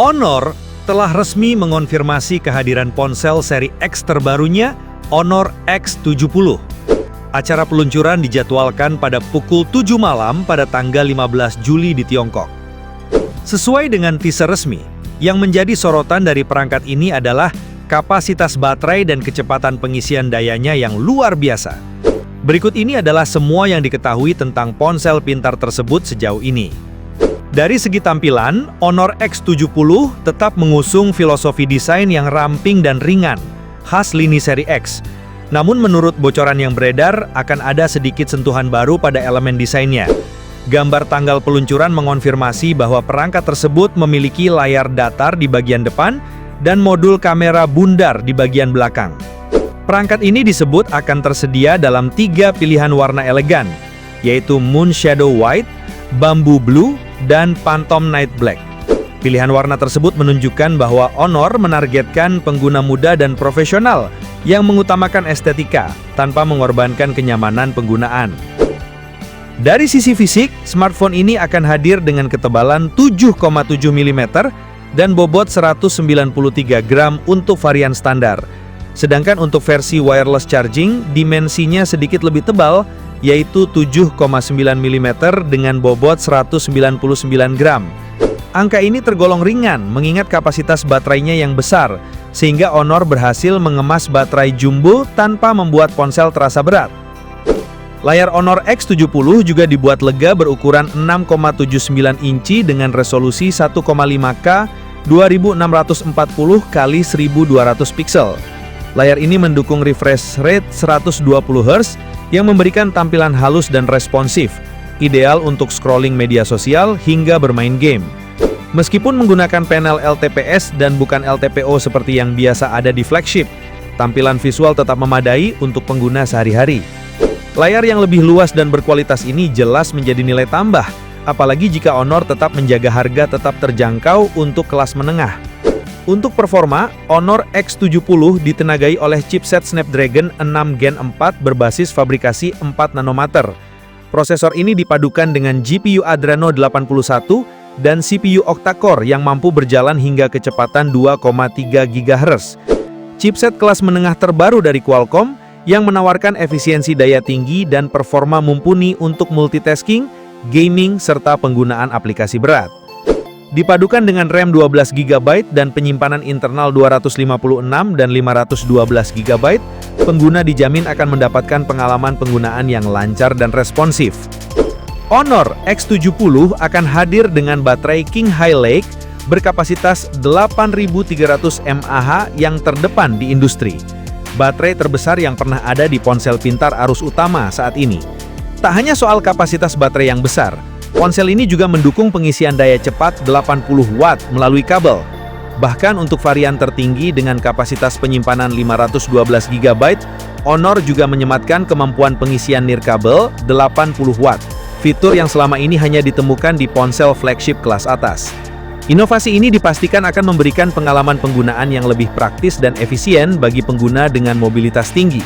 Honor telah resmi mengonfirmasi kehadiran ponsel seri X terbarunya, Honor X70. Acara peluncuran dijadwalkan pada pukul 7 malam pada tanggal 15 Juli di Tiongkok. Sesuai dengan teaser resmi, yang menjadi sorotan dari perangkat ini adalah kapasitas baterai dan kecepatan pengisian dayanya yang luar biasa. Berikut ini adalah semua yang diketahui tentang ponsel pintar tersebut sejauh ini. Dari segi tampilan, Honor X70 tetap mengusung filosofi desain yang ramping dan ringan, khas lini seri X. Namun menurut bocoran yang beredar, akan ada sedikit sentuhan baru pada elemen desainnya. Gambar tanggal peluncuran mengonfirmasi bahwa perangkat tersebut memiliki layar datar di bagian depan dan modul kamera bundar di bagian belakang. Perangkat ini disebut akan tersedia dalam 3 pilihan warna elegan, yaitu Moon Shadow White, Bamboo Blue, dan Phantom Night Black. Pilihan warna tersebut menunjukkan bahwa Honor menargetkan pengguna muda dan profesional yang mengutamakan estetika tanpa mengorbankan kenyamanan penggunaan. Dari sisi fisik, smartphone ini akan hadir dengan ketebalan 7,7 mm dan bobot 193 gram untuk varian standar. Sedangkan untuk versi wireless charging, dimensinya sedikit lebih tebal, yaitu 7,9 mm dengan bobot 199 gram. Angka ini tergolong ringan mengingat kapasitas baterainya yang besar, sehingga Honor berhasil mengemas baterai jumbo tanpa membuat ponsel terasa berat. Layar Honor X70 juga dibuat lega berukuran 6,79 inci dengan resolusi 1,5K 2640 x 1200 pixel. Layar ini mendukung refresh rate 120 Hz yang memberikan tampilan halus dan responsif, ideal untuk scrolling media sosial hingga bermain game. Meskipun menggunakan panel LTPS dan bukan LTPO seperti yang biasa ada di flagship, tampilan visual tetap memadai untuk pengguna sehari-hari. Layar yang lebih luas dan berkualitas ini jelas menjadi nilai tambah, apalagi jika Honor tetap menjaga harga tetap terjangkau untuk kelas menengah. Untuk performa, Honor X70 ditenagai oleh chipset Snapdragon 6 Gen 4 berbasis fabrikasi 4 nanometer. Prosesor ini dipadukan dengan GPU Adreno 81 dan CPU octa-core yang mampu berjalan hingga kecepatan 2,3 GHz. Chipset kelas menengah terbaru dari Qualcomm yang menawarkan efisiensi daya tinggi dan performa mumpuni untuk multitasking, gaming, serta penggunaan aplikasi berat. Dipadukan dengan RAM 12 GB dan penyimpanan internal 256 dan 512 GB, pengguna dijamin akan mendapatkan pengalaman penggunaan yang lancar dan responsif. Honor X70 akan hadir dengan baterai King High Lake berkapasitas 8300 mAh yang terdepan di industri. Baterai terbesar yang pernah ada di ponsel pintar arus utama saat ini. Tak hanya soal kapasitas baterai yang besar, ponsel ini juga mendukung pengisian daya cepat 80 Watt melalui kabel. Bahkan untuk varian tertinggi dengan kapasitas penyimpanan 512 GB, Honor juga menyematkan kemampuan pengisian nirkabel 80 Watt, fitur yang selama ini hanya ditemukan di ponsel flagship kelas atas. Inovasi ini dipastikan akan memberikan pengalaman penggunaan yang lebih praktis dan efisien bagi pengguna dengan mobilitas tinggi.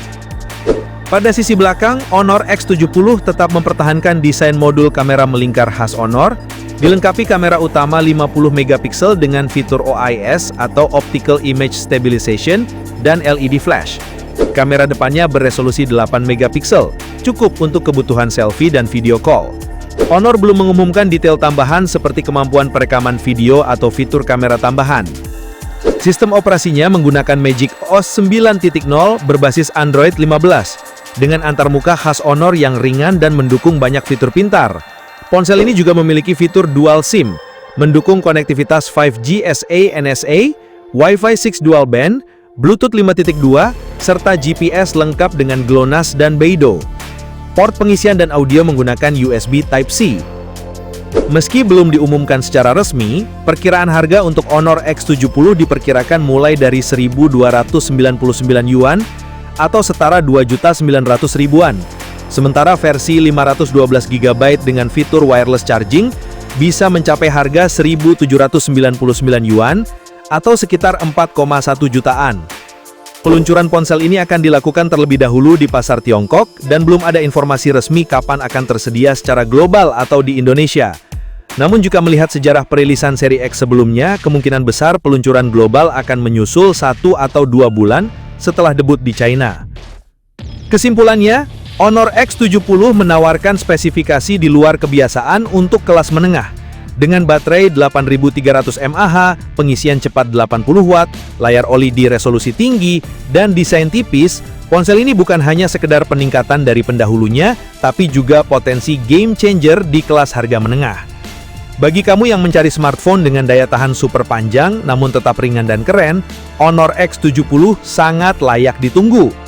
Pada sisi belakang, Honor X70 tetap mempertahankan desain modul kamera melingkar khas Honor, dilengkapi kamera utama 50 MP dengan fitur OIS atau Optical Image Stabilization dan LED flash. Kamera depannya beresolusi 8 MP, cukup untuk kebutuhan selfie dan video call. Honor belum mengumumkan detail tambahan seperti kemampuan perekaman video atau fitur kamera tambahan. Sistem operasinya menggunakan Magic OS 9.0 berbasis Android 15, dengan antarmuka khas Honor yang ringan dan mendukung banyak fitur pintar. Ponsel ini juga memiliki fitur Dual SIM, mendukung konektivitas 5G SA NSA, Wi-Fi 6 Dual Band, Bluetooth 5.2, serta GPS lengkap dengan GLONASS dan Beidou. Port pengisian dan audio menggunakan USB Type-C. Meski belum diumumkan secara resmi, perkiraan harga untuk Honor X70 diperkirakan mulai dari 1.299 Yuan atau setara 2.900.000-an. Sementara versi 512 GB dengan fitur wireless charging bisa mencapai harga 1.799 Yuan atau sekitar 4,1 jutaan. Peluncuran ponsel ini akan dilakukan terlebih dahulu di pasar Tiongkok dan belum ada informasi resmi kapan akan tersedia secara global atau di Indonesia. Namun jika melihat sejarah perilisan seri X sebelumnya, kemungkinan besar peluncuran global akan menyusul 1 atau 2 bulan setelah debut di China. Kesimpulannya, Honor X70 menawarkan spesifikasi di luar kebiasaan untuk kelas menengah. Dengan baterai 8300 mAh, pengisian cepat 80 Watt, layar OLED resolusi tinggi, dan desain tipis, ponsel ini bukan hanya sekedar peningkatan dari pendahulunya, tapi juga potensi game changer di kelas harga menengah. Bagi kamu yang mencari smartphone dengan daya tahan super panjang namun tetap ringan dan keren, Honor X70 sangat layak ditunggu.